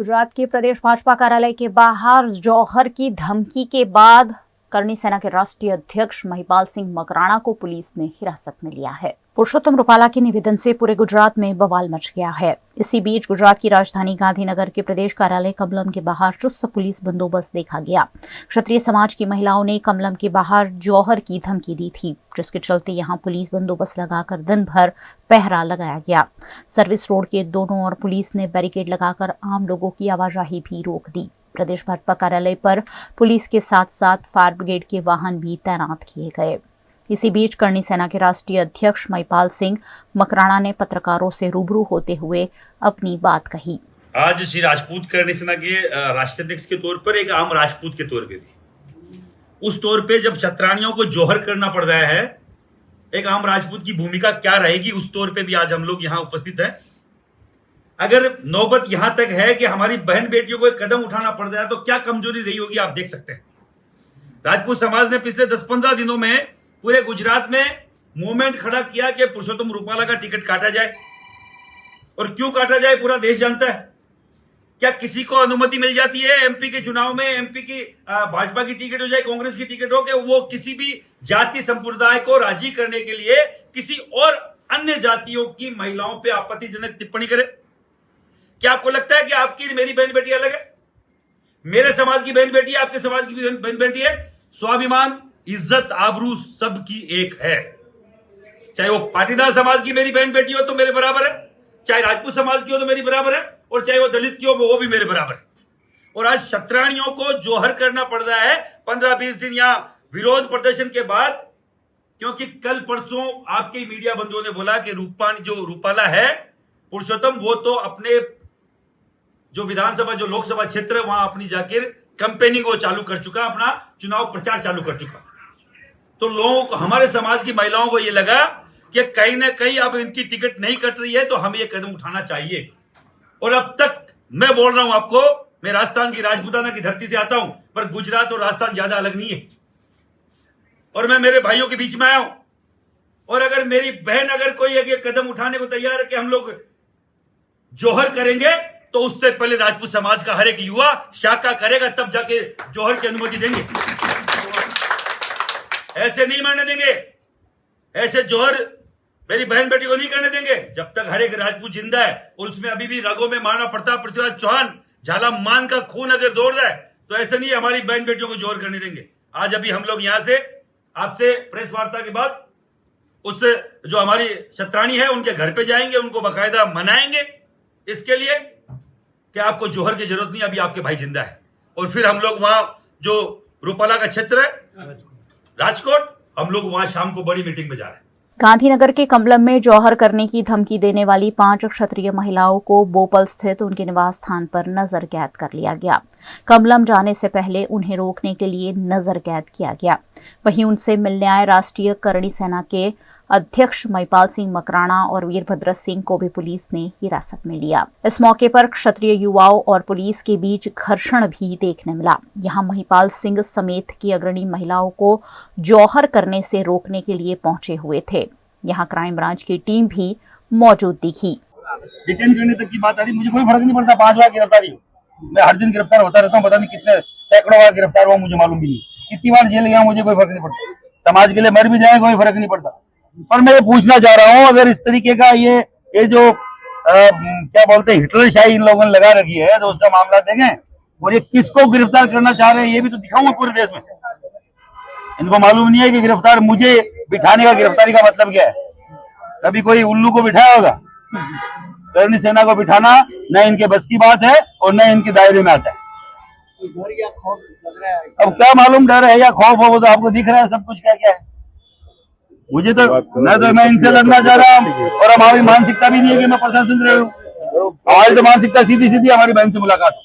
गुजरात के प्रदेश भाजपा कार्यालय के बाहर जौहर की धमकी के बाद करणी सेना के राष्ट्रीय अध्यक्ष महिपाल सिंह मकराणा को पुलिस ने हिरासत में लिया है। पुरुषोत्तम रूपाला के निवेदन से पूरे गुजरात में बवाल मच गया है। इसी बीच गुजरात की राजधानी गांधीनगर के प्रदेश कार्यालय कमलम के बाहर चुस्त पुलिस बंदोबस्त देखा गया। क्षत्रिय समाज की महिलाओं ने कमलम के बाहर जौहर की धमकी दी थी, जिसके चलते यहां पुलिस बंदोबस्त लगाकर दिन भर पहरा लगाया गया। सर्विस रोड के दोनों ओर पुलिस ने बैरिकेड लगाकर आम लोगों की आवाजाही भी रोक दी। प्रदेश भाजपा कार्यालय पर पुलिस के साथ साथ फायर ब्रिगेड के वाहन भी तैनात किए गए। इसी बीच करणी सेना के राष्ट्रीय अध्यक्ष महिपाल सिंह मकराणा ने पत्रकारों से रूबरू होते हुए अपनी बात कही। आज श्री राजपूत करणी सेना के राष्ट्रीय अध्यक्ष के तौर पर, एक आम राजपूत के तौर पे भी, उस तौर पे जब क्षत्राणियों को जौहर करना पड़ रहा है, एक आम राजपूत की भूमिका क्या रहेगी, उस तौर पे भी आज हम लोग यहाँ उपस्थित हैं। अगर नौबत यहां तक है कि हमारी बहन बेटियों को एक कदम उठाना पड़ रहा है, तो क्या कमजोरी रही होगी आप देख सकते हैं। राजपूत समाज ने पिछले 10-15 दिनों में पूरे गुजरात में मूवमेंट खड़ा किया कि पुरुषोत्तम रूपाला का टिकट काटा जाए। और क्यों काटा जाए पूरा देश जानता है। क्या किसी को अनुमति मिल जाती है एमपी के चुनाव में, एमपी की भाजपा की टिकट हो चाहे कांग्रेस की टिकट हो, कि वो किसी भी जाति संप्रदाय को राजी करने के लिए किसी और अन्य जातियों की महिलाओं पर आपत्तिजनक टिप्पणी करे? क्या आपको लगता है कि आपकी मेरी बहन बेटी अलग है? मेरे समाज की बहन बेटी है, आपके समाज की बहन बेटी है। स्वाभिमान, इज्जत, आबरू सबकी एक है। चाहे वो पाटीदार समाज की मेरी बहन बेटी हो तो मेरे बराबर है, चाहे राजपूत समाज की हो तो मेरी बराबर है, और चाहे वो दलित की हो वो भी मेरे बराबर है। और आज क्षत्राणियों को जौहर करना पड़ रहा है 15-20 दिन यहां विरोध प्रदर्शन के बाद, क्योंकि कल परसों आपके मीडिया बंधुओं ने बोला कि रूपाला है पुरुषोत्तम, वो तो अपने जो विधानसभा, जो लोकसभा क्षेत्र है, वहां अपनी जाकर कैंपेनिंग वो चालू कर चुका, अपना चुनाव प्रचार चालू कर चुका। तो लोगों को, हमारे समाज की महिलाओं को ये लगा कि कहीं ना कहीं अब इनकी टिकट नहीं कट रही है, तो हमें ये कदम उठाना चाहिए। और अब तक मैं बोल रहा हूं आपको, मैं राजस्थान की राजपूताना की धरती से आता हूं, पर गुजरात और राजस्थान ज्यादा अलग नहीं है। और मैं मेरे भाइयों के बीच में आया हूं, और अगर मेरी बहन अगर कोई एक कदम उठाने को तैयार है कि हम लोग जौहर करेंगे, तो उससे पहले राजपूत समाज का हर एक युवा शाखा करेगा, तब जाके जौहर की अनुमति देंगे। ऐसे नहीं मारने देंगे, ऐसे जौहर मेरी बहन बेटी को नहीं करने देंगे। जब तक हर एक राजपूत जिंदा है, और उसमें अभी भी रगों में महाराणा प्रताप, पृथ्वीराज चौहान, झालामान का खून अगर दौड़ रहा है, तो ऐसे नहीं हमारी बहन बेटियों को जौहर करने देंगे। आज अभी हम लोग यहां से आपसे प्रेस वार्ता के बाद उस जो हमारी क्षत्राणी है उनके घर पे जाएंगे, उनको बाकायदा मनाएंगे इसके लिए कि आपको जौहर की जरूरत नहीं, अभी आपके भाई जिंदा है। और फिर हम लोग वहां जो रूपाला का क्षेत्र है राजकोट, हम लोग वहां शाम को बड़ी मीटिंग में जा रहे हैं। गांधीनगर के कमलम में जौहर करने की धमकी देने वाली 5 क्षत्रिय महिलाओं को बोपल स्थित उनके निवास स्थान पर नजर कैद कर लिया गया। कमलम जाने से पहले उन्हें रोकने के लिए नजर कैद किया गया। वहीं उनसे मिलने आए राष्ट्रीय करणी सेना के अध्यक्ष महिपाल सिंह मकराणा और वीरभद्र सिंह को भी पुलिस ने हिरासत में लिया। इस मौके पर क्षत्रिय युवाओं और पुलिस के बीच घर्षण भी देखने मिला। यहाँ महिपाल सिंह समेत की अग्रणी महिलाओं को जौहर करने से रोकने के लिए पहुंचे हुए थे। यहाँ क्राइम ब्रांच की टीम भी मौजूद दिखी। डिटेन करने तक की बात आ रही, मुझे कोई फर्क नहीं पड़ता। 5 बार गिरफ्तारी हो, मैं हर दिन गिरफ्तार होता रहता हूँ, पता नहीं कितने सैकड़ों बार गिरफ्तार हुआ, मुझे मालूम भी नहीं कितनी बार जेल गया, मुझे कोई फर्क नहीं पड़ता। समाज के लिए मर भी जाए कोई फर्क नहीं पड़ता। पर मैं ये पूछना चाह रहा हूँ, अगर इस तरीके का ये जो क्या बोलते हैं हिटलरशाही इन लोगों ने लगा रखी है, तो उसका मामला देखें। और ये किसको गिरफ्तार करना चाह रहे हैं ये भी तो दिखाऊंगा पूरे देश में। इनको मालूम नहीं है कि गिरफ्तार मुझे बिठाने का, गिरफ्तारी का मतलब क्या है। कभी कोई उल्लू को बिठाया होगा? करणी सेना को बिठाना न इनके बस की बात है और न इनके दायरे में आता है। डर या खौफ लग रहा है? अब क्या मालूम डर है या खौफ हो, वो तो आपको दिख रहा है सब कुछ क्या क्या है। मुझे तो मैं इनसे लड़ना चाह रहा हूँ, और हमारी मानसिकता भी नहीं है कि मैं प्रशासन से लड़ूं। हमारी तो मानसिकता सीधी सीधी हमारी बहन से मुलाकात।